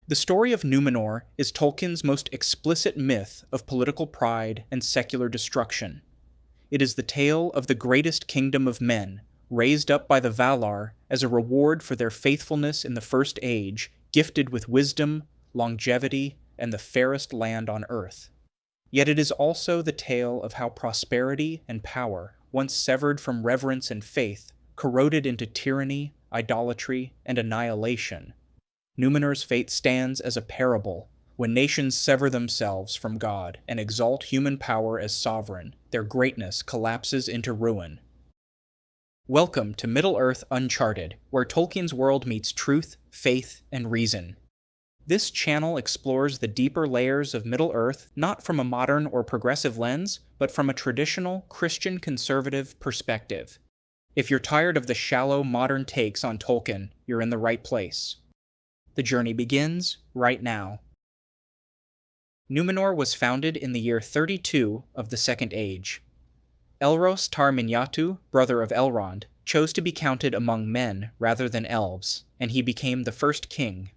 The story of Númenor is Tolkien's most explicit myth of political pride and secular destruction. It is the tale of the greatest kingdom of men, raised up by the Valar as a reward for their faithfulness in the First Age, gifted with wisdom, longevity, and the fairest land on earth. Yet it is also the tale of how prosperity and power, once severed from reverence and faith, corroded into tyranny, idolatry, and annihilation. Númenor's fate stands as a parable. When nations sever themselves from God and exalt human power as sovereign, their greatness collapses into ruin. Welcome to Middle-earth Uncharted, where Tolkien's world meets truth, faith, and reason. This channel explores the deeper layers of Middle-earth not from a modern or progressive lens, but from a traditional Christian conservative perspective. If you're tired of the shallow modern takes on Tolkien, you're in the right place. The journey begins right now. Númenor was founded in the year 32 of the Second Age. Elros Tar-Minyaatu, brother of Elrond, chose to be counted among men rather than elves, and he became the first king.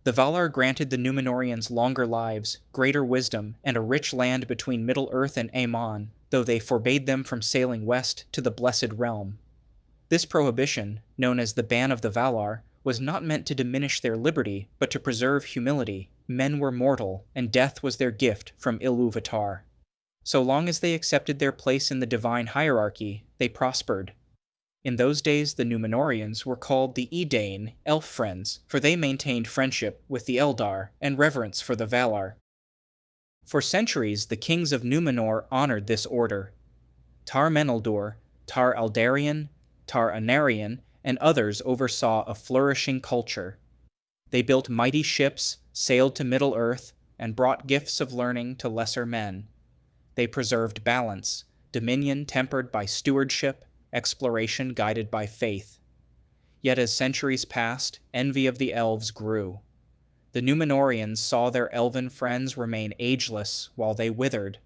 The Valar granted the Númenorians longer lives, greater wisdom, and a rich land between Middle-earth and Aemon, though they forbade them from sailing west to the Blessed Realm. This prohibition, known as the Ban of the Valar, was not meant to diminish their liberty, but to preserve humility. Men were mortal, and death was their gift from Ilúvatar. So long as they accepted their place in the divine hierarchy, they prospered. In those days, the Númenorians were called the Edain, elf friends, for they maintained friendship with the Eldar and reverence for the Valar. For centuries, the kings of Númenor honored this order. Tar-Meneldur, Tar-Aldarion, Tar-Anarion, and others oversaw a flourishing culture. They built mighty ships, sailed to Middle-earth, and brought gifts of learning to lesser men. They preserved balance, dominion tempered by stewardship, exploration guided by faith. Yet as centuries passed, envy of the elves grew. The Númenorians saw their elven friends remain ageless while they withered.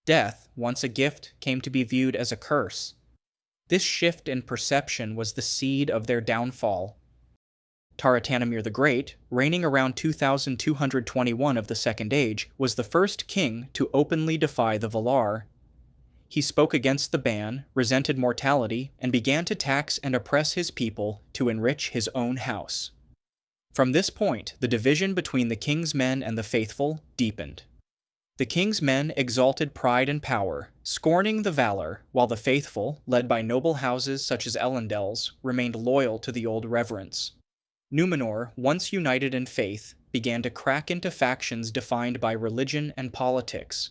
Death, once a gift, came to be viewed as a curse. This shift in perception was the seed of their downfall. Tar-Atanamir the Great, reigning around 2221 of the Second Age, was the first king to openly defy the Valar. He spoke against the ban, resented mortality, and began to tax and oppress his people to enrich his own house. From this point, the division between the king's men and the faithful deepened. The king's men exalted pride and power, scorning the Valar, while the faithful, led by noble houses such as Elendil's, remained loyal to the old reverence. Númenor, once united in faith, began to crack into factions defined by religion and politics.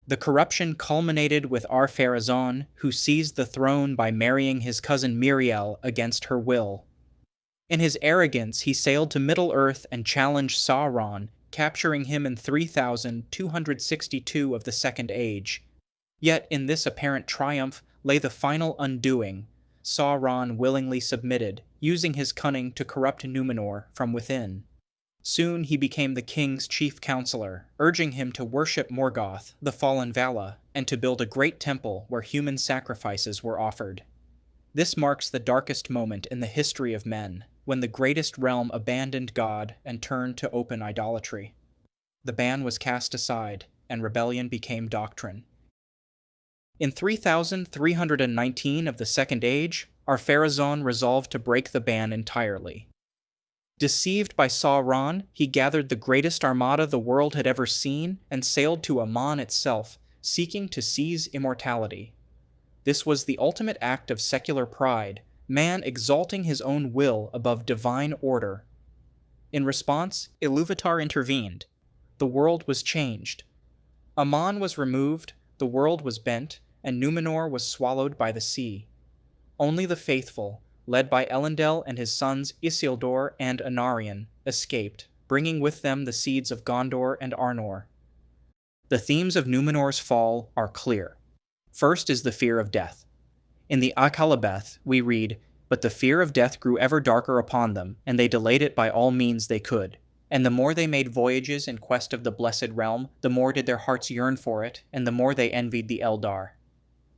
The corruption culminated with Ar-Pharazôn, who seized the throne by marrying his cousin Miriel against her will. In his arrogance, he sailed to Middle-earth and challenged Sauron, capturing him in 3262 of the Second Age. Yet in this apparent triumph lay the final undoing. Sauron willingly submitted, using his cunning to corrupt Númenor from within. Soon he became the king's chief counselor, urging him to worship Morgoth, the fallen Vala, and to build a great temple where human sacrifices were offered. This marks the darkest moment in the history of men, when the greatest realm abandoned God and turned to open idolatry. The ban was cast aside, and rebellion became doctrine. In 3319 of the Second Age, Ar-Pharazôn resolved to break the ban entirely. Deceived by Sauron, he gathered the greatest armada the world had ever seen and sailed to Aman itself, seeking to seize immortality. This was the ultimate act of secular pride, man exalting his own will above divine order. In response, Ilúvatar intervened. The world was changed. Aman was removed, the world was bent, and Númenor was swallowed by the sea. Only the faithful, led by Elendil and his sons Isildur and Anarion, escaped, bringing with them the seeds of Gondor and Arnor. The themes of Númenor's fall are clear. First is the fear of death. In the Akallabeth, we read, "But the fear of death grew ever darker upon them, and they delayed it by all means they could. And the more they made voyages in quest of the Blessed Realm, the more did their hearts yearn for it, and the more they envied the Eldar."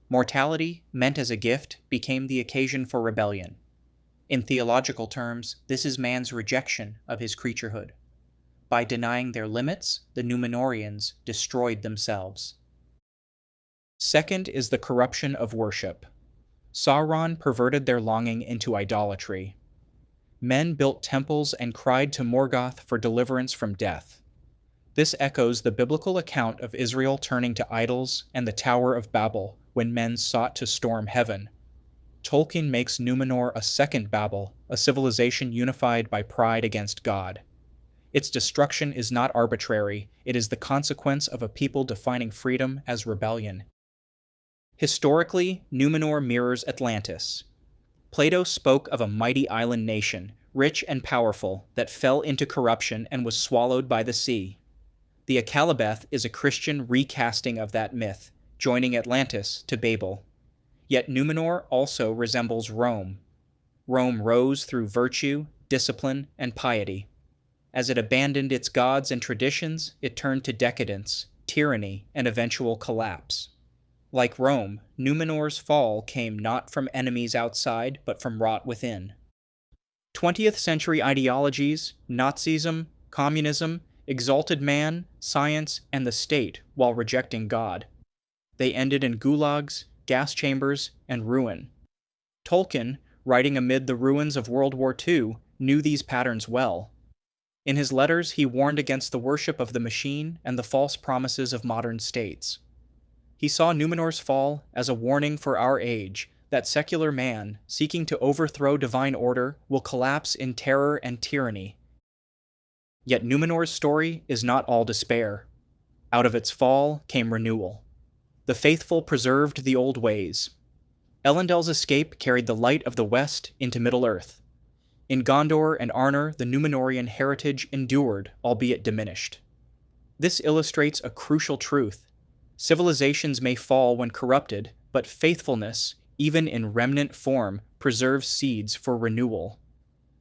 Mortality, meant as a gift, became the occasion for rebellion. In theological terms, this is man's rejection of his creaturehood. By denying their limits, the Númenóreans destroyed themselves. Second is the corruption of worship. Sauron perverted their longing into idolatry. Men built temples and cried to Morgoth for deliverance from death. This echoes the biblical account of Israel turning to idols and the Tower of Babel when men sought to storm heaven. Tolkien makes Númenor a second Babel, a civilization unified by pride against God. Its destruction is not arbitrary, it is the consequence of a people defining freedom as rebellion. Historically, Númenor mirrors Atlantis. Plato spoke of a mighty island nation, rich and powerful, that fell into corruption and was swallowed by the sea. The Akalabeth is a Christian recasting of that myth, joining Atlantis to Babel. Yet Númenor also resembles Rome. Rome rose through virtue, discipline, and piety. As it abandoned its gods and traditions, it turned to decadence, tyranny, and eventual collapse. Like Rome, Númenor's fall came not from enemies outside, but from rot within. 20th century ideologies, Nazism, communism, exalted man, science, and the state while rejecting God. They ended in gulags, gas chambers, and ruin. Tolkien, writing amid the ruins of World War II, knew these patterns well. In his letters, he warned against the worship of the machine and the false promises of modern states. He saw Númenor's fall as a warning for our age that secular man, seeking to overthrow divine order, will collapse in terror and tyranny. Yet Númenor's story is not all despair. Out of its fall came renewal. The faithful preserved the old ways. Elendil's escape carried the light of the West into Middle-earth. In Gondor and Arnor, the Númenorian heritage endured, albeit diminished. This illustrates a crucial truth. Civilizations may fall when corrupted, but faithfulness, even in remnant form, preserves seeds for renewal.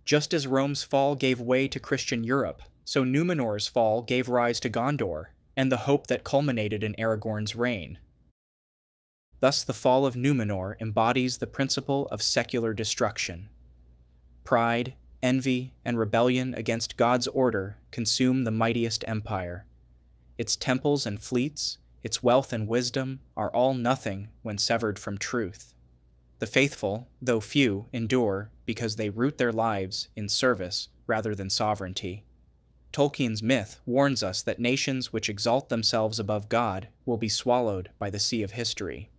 Just as Rome's fall gave way to Christian Europe, so Númenor's fall gave rise to Gondor, and the hope that culminated in Aragorn's reign. Thus the fall of Númenor embodies the principle of secular destruction. Pride, envy, and rebellion against God's order consume the mightiest empire. Its temples and fleets, its wealth and wisdom are all nothing when severed from truth. The faithful, though few, endure because they root their lives in service rather than sovereignty. Tolkien's myth warns us that nations which exalt themselves above God will be swallowed by the sea of history.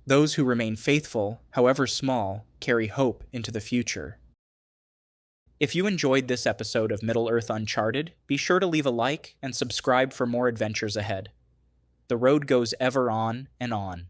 Those who remain faithful, however small, carry hope into the future. If you enjoyed this episode of Middle-earth Uncharted, be sure to leave a like and subscribe for more adventures ahead. The road goes ever on and on.